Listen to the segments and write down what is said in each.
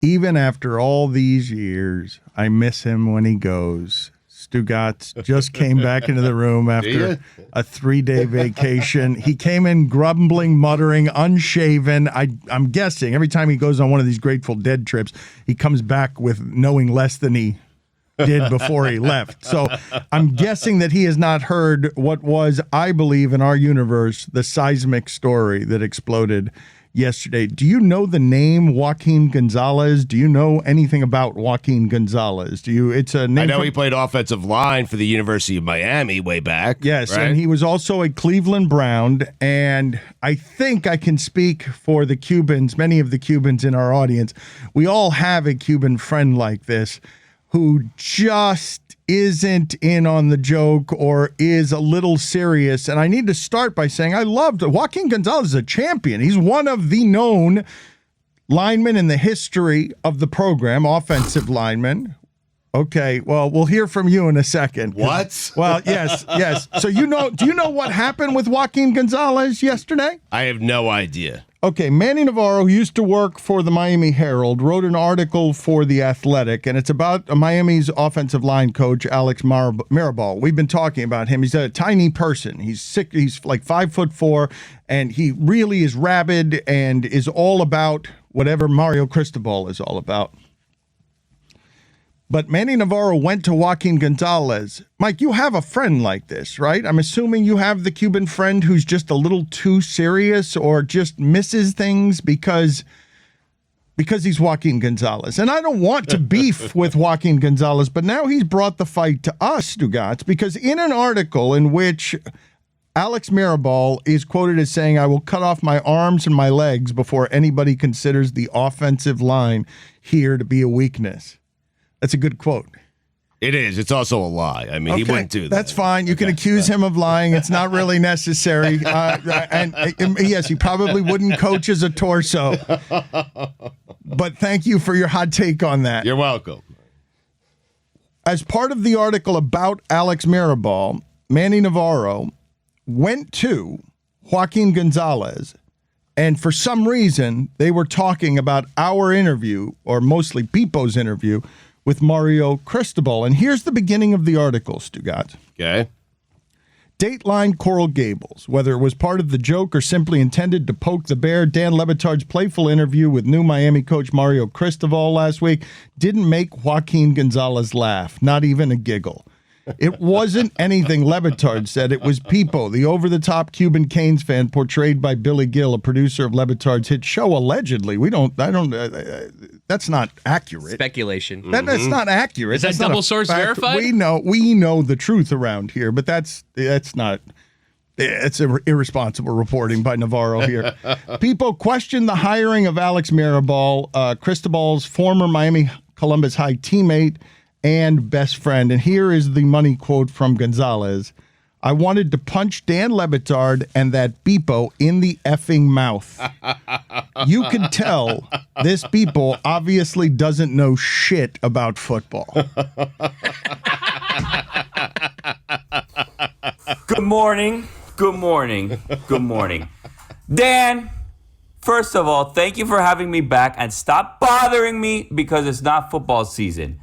Even after all these years, I miss him when he goes. Stugatz just came back into the room after a 3-day vacation. He came in grumbling, muttering, unshaven. I'm guessing every time he goes on one of these Grateful Dead trips, he comes back with knowing less than he did before he left. So I'm guessing that he has not heard what was, I believe, in our universe, the seismic story that exploded yesterday. Do you know the name Joaquin Gonzalez? Do you know anything about Joaquin Gonzalez? It's a name. I know he played offensive line for the University of Miami way back. Yes, right? And he was also a Cleveland Brown. And I think I can speak for the Cubans, many of the Cubans in our audience. We all have a Cuban friend like this who just isn't in on the joke or is a little serious. And I need to start by saying I loved Joaquin Gonzalez is a champion. He's one of the known linemen in the history of the program, offensive linemen. Okay, well, we'll hear from you in a second. What? Well, yes. So do you know what happened with Joaquin Gonzalez yesterday? I have no idea. Okay, Manny Navarro, who used to work for the Miami Herald, wrote an article for The Athletic, and it's about Miami's offensive line coach, Alex Mirabal. We've been talking about him. He's a tiny person. He's sick. He's like 5'4", and he really is rabid and is all about whatever Mario Cristobal is all about. But Manny Navarro went to Joaquin Gonzalez. Mike, you have a friend like this, right? I'm assuming you have the Cuban friend who's just a little too serious or just misses things because he's Joaquin Gonzalez. And I don't want to beef with Joaquin Gonzalez, but now he's brought the fight to us, Stugatz, because in an article in which Alex Mirabal is quoted as saying, "I will cut off my arms and my legs before anybody considers the offensive line here to be a weakness." That's a good quote. It is. It's also a lie. I mean, he wouldn't do that. That's fine. You can accuse him of lying. It's not really necessary. And yes, he probably wouldn't coach as a torso. But thank you for your hot take on that. You're welcome. As part of the article about Alex Mirabal, Manny Navarro went to Joaquin Gonzalez, and for some reason, they were talking about our interview, or mostly PIPO's interview, with Mario Cristobal. And here's the beginning of the article, Stugatz. Okay. Dateline Coral Gables. Whether it was part of the joke or simply intended to poke the bear, Dan LeBatard's playful interview with new Miami coach Mario Cristobal last week didn't make Joaquin Gonzalez laugh, not even a giggle. It wasn't anything LeBatard said. It was PIPO, the over-the-top Cuban Canes fan portrayed by Billy Gill, a producer of LeBatard's hit show, allegedly. That's not accurate. Speculation. That's not accurate. Is that double source verified? We know the truth around here, but that's not. It's irresponsible reporting by Navarro here. PIPO questioned the hiring of Alex Mirabal, Cristobal's former Miami Columbus High teammate and best friend. And here is the money quote from Gonzalez. "I wanted to punch Dan LeBatard and that PIPO in the effing mouth." You can tell this PIPO obviously doesn't know shit about football. Good morning. Dan, first of all, thank you for having me back, and stop bothering me because it's not football season.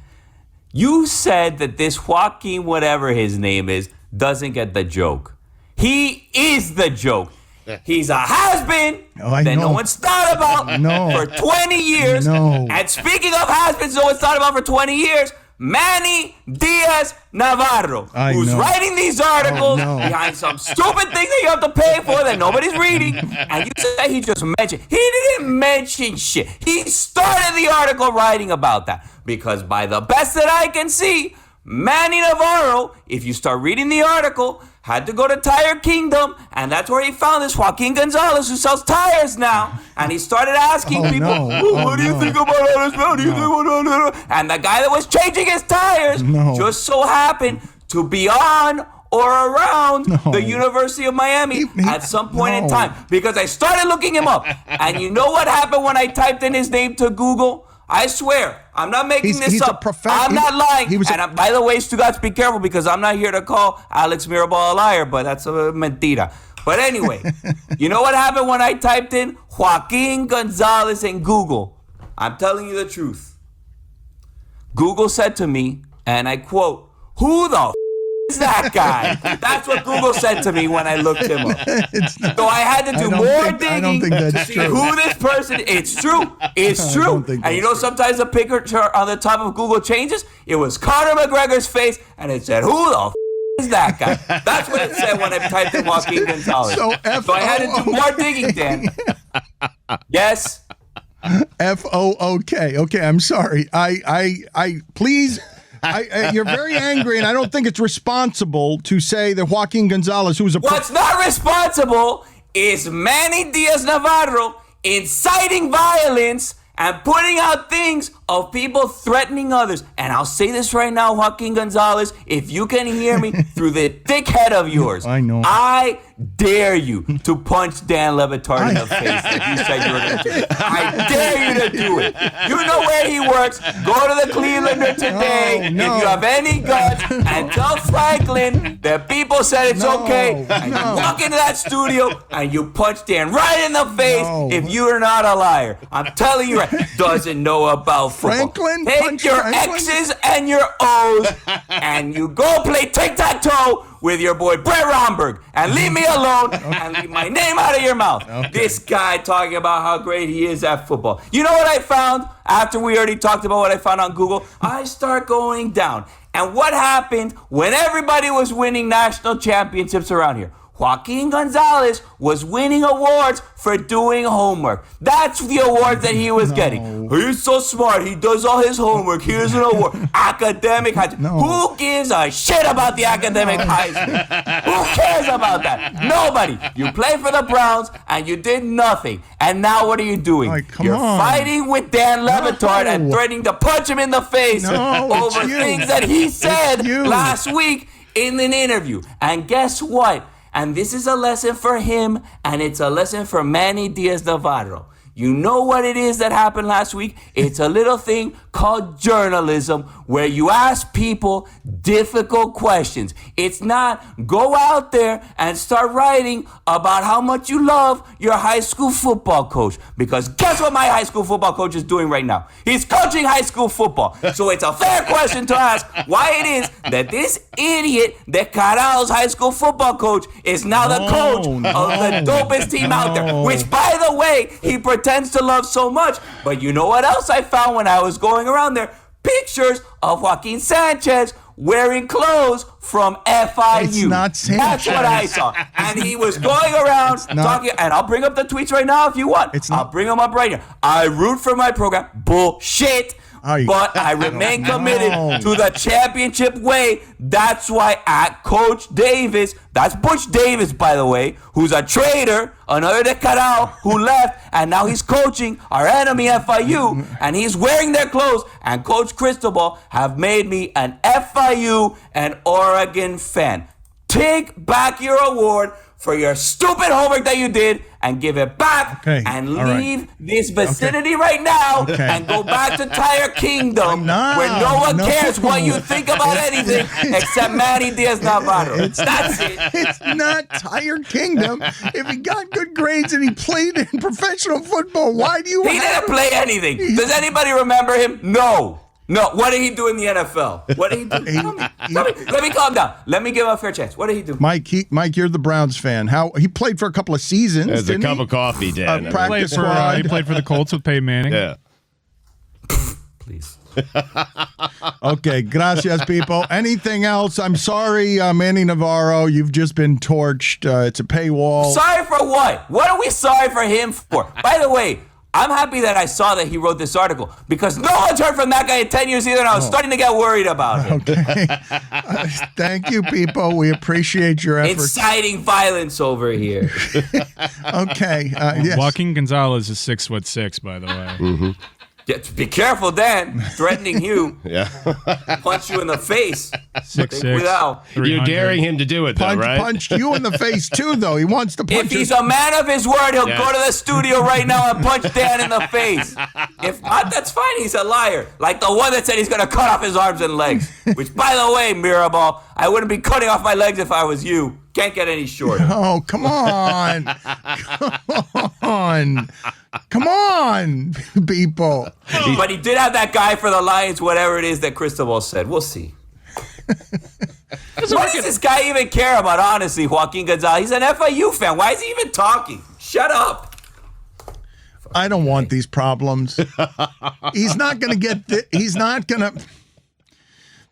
You said that this Joaquin, whatever his name is, doesn't get the joke. He is the joke. He's a has-been that no one's thought about for 20 years. And speaking of has-beens no one's thought about for 20 years, Manny Diaz Navarro, who's writing these articles behind some stupid thing that you have to pay for that nobody's reading. And you said he just mentioned. He didn't mention shit. He started the article writing about that. Because by the best that I can see, Manny Navarro, if you start reading the article, had to go to Tire Kingdom, and that's where he found this Joaquin Gonzalez who sells tires now. And he started asking people, what do you think about all this? And the guy that was changing his tires just so happened to be on or around the University of Miami at some point in time. Because I started looking him up. And you know what happened when I typed in his name to Google? I swear, I'm not making this up. I'm not lying. And by the way, Stugatz, be careful because I'm not here to call Alex Mirabal a liar, but that's a mentira. But anyway, you know what happened when I typed in Joaquin Gonzalez in Google? I'm telling you the truth. Google said to me, and I quote, "Who the is that guy?" That's what Google said to me when I looked him up. So I had to do more digging to see who this person is. It's true. It's true. And you know, sometimes the picture on the top of Google changes. It was Conor McGregor's face, and it said, "Who the is that guy?" That's what it said when I typed in Joaquin Gonzalez. So I had to do more digging, Dan. Yes. FOOK. Okay, I'm sorry. Please. You're very angry, and I don't think it's responsible to say that Joaquin Gonzalez, who's a... What's not responsible is Manny Diaz-Navarro inciting violence and putting out things of people threatening others. And I'll say this right now, Joaquin Gonzalez, if you can hear me through the thick head of yours, I know. I dare you to punch Dan LeBatard in the face like you said you were going to do. I dare you to do it. You know where he works. Go to the Clevelander today. No. If you have any guts, and tell Franklin that people said it's okay. And you walk into that studio and you punch Dan right in the face if you are not a liar. I'm telling you right. Doesn't know about football. Franklin, take your X's and your O's and you go play tic-tac-toe with your boy Brett Romberg and leave me alone and leave my name out of your mouth. Okay. This guy talking about how great he is at football. You know what I found after we already talked about what I found on Google? I start going down. And what happened when everybody was winning national championships around here? Joaquin Gonzalez was winning awards for doing homework. That's the award that he was getting. He's so smart. He does all his homework. Here's an award. Academic Heisman. Who gives a shit about the academic Heisman? Who cares about that? Nobody. You play for the Browns and you did nothing. And now what are you doing? You're fighting with Dan LeBatard and threatening to punch him in the face over things that he said last week in an interview. And guess what? And this is a lesson for him, and it's a lesson for Manny Diaz-Navarro. You know what it is that happened last week? It's a little thing called journalism where you ask people difficult questions. It's not go out there and start writing about how much you love your high school football coach. Because guess what my high school football coach is doing right now? He's coaching high school football. So it's a fair question to ask why it is that this idiot, that Caral's high school football coach, is now the coach of the dopest team out there. Which, by the way, he pretends to love so much. But you know what else I found when I was going around there? Pictures of Joaquin Sanchez wearing clothes from FIU. It's not Sanchez. That's what I saw. And he was going around talking, and I'll bring up the tweets right now if you want. I'll bring them up right here. I root for my program. Bullshit. But I remain committed to the championship way. That's why at Coach Davis, that's Butch Davis, by the way, who's a traitor, another de Caral who left, and now he's coaching our enemy FIU, and he's wearing their clothes. And Coach Cristobal have made me an FIU and Oregon fan. Take back your award for your stupid homework that you did and give it back and leave this vicinity right now and go back to Tire Kingdom where no one cares what you think about anything except Manny Diaz-Navarro. That's it. It's not Tire Kingdom. If he got good grades and he played in professional football, why do you He didn't play anything. Does anybody remember him? No. What did he do in the NFL? What did he do? Tell me. Let me calm down. Let me give him a fair chance. What did he do? Mike, you're the Browns fan. How he played for a couple of seasons. There's a cup of coffee, Dan. He played for the Colts with Peyton Manning. Yeah. Please. Okay, gracias, people. Anything else? I'm sorry, Manny Navarro. You've just been torched. It's a paywall. Sorry for what? What are we sorry for him for? By the way, I'm happy that I saw that he wrote this article because no one's heard from that guy in 10 years either, and I was starting to get worried about him. Okay. Thank you, people. We appreciate your efforts. Inciting violence over here. Okay. Yes. Joaquin Gonzalez is 6'6", by the way. Mm-hmm. Yeah, be careful, Dan. Threatening you. Yeah. Punch you in the face. 6'6". Without. You're 300. daring him to do it, though, right? Punched you in the face too, though. He wants to punch If he's a man of his word, he'll go to the studio right now and punch Dan in the face. If not, that's fine. He's a liar. Like the one that said he's going to cut off his arms and legs. Which, by the way, Mirabal, I wouldn't be cutting off my legs if I was you. Can't get any shorter. Oh, come on. Come on, people. But he did have that guy for the Lions, whatever it is that Cristobal said. We'll see. What does this guy even care about, honestly, Joaquin Gonzalez? He's an FIU fan. Why is he even talking? Shut up. I don't want these problems. He's not going to get he's not going to.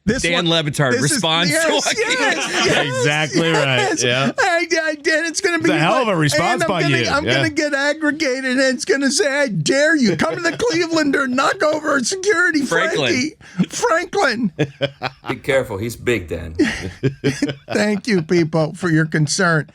Dan LeBatard responds to Joaquin. Yes, exactly right. Yeah. I did. It's going to be a hell of a response by you. I'm going to get aggregated, and it's going to say, I dare you. Come to the Cleveland or knock over security, Franklin. Be careful. He's big, Dan. Thank you, people, for your concern.